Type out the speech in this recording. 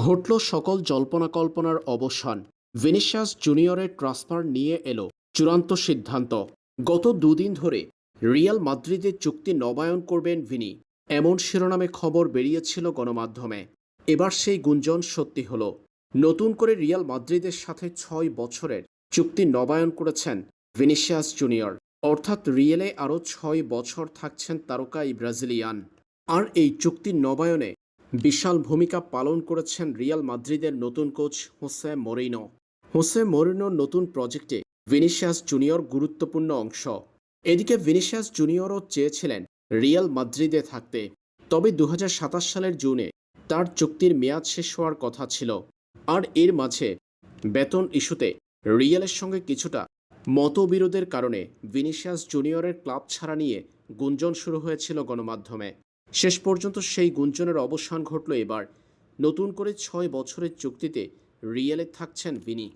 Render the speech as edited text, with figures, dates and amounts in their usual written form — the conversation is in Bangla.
ঘটল সকল জল্পনা কল্পনার অবসান। ভিনিসিয়াস জুনিয়রের ট্রান্সফার নিয়ে এলো চূড়ান্ত সিদ্ধান্ত। গত দুদিন ধরে রিয়াল মাদ্রিদের চুক্তি নবায়ন করবেন ভিনি, এমন শিরোনামে খবর বেরিয়েছিল গণমাধ্যমে। এবার সেই গুঞ্জন সত্যি হলো। নতুন করে রিয়াল মাদ্রিদের সাথে ৬ বছরের চুক্তি নবায়ন করেছেন ভিনিসিয়াস জুনিয়র। অর্থাৎ রিয়ালে আরও ৬ বছর থাকছেন তারকা এই ব্রাজিলিয়ান। আর এই চুক্তি নবায়নে বিশাল ভূমিকা পালন করেছেন রিয়াল মাদ্রিদের নতুন কোচ হোসে মরিনো। হোসে মরিনোর নতুন প্রজেক্টে ভিনিসিয়াস জুনিয়র গুরুত্বপূর্ণ অংশ। এদিকে ভিনিসিয়াস জুনিয়রও চেয়েছিলেন রিয়াল মাদ্রিদে থাকতে, তবে ২০২৭ সালের জুনে তার চুক্তির মেয়াদ শেষ হওয়ার কথা ছিল। আর এর মাঝে বেতন ইস্যুতে রিয়ালের সঙ্গে কিছুটা মতবিরোধের কারণে ভিনিসিয়াস জুনিয়রের ক্লাব ছাড়া নিয়ে গুঞ্জন শুরু হয়েছিল গণমাধ্যমে। শেষ পর্যন্ত সেই গুঞ্জনের অবসান ঘটল এবার। নতুন করে ৬ বছরের চুক্তিতে রিয়ালে থাকছেন ভিনি।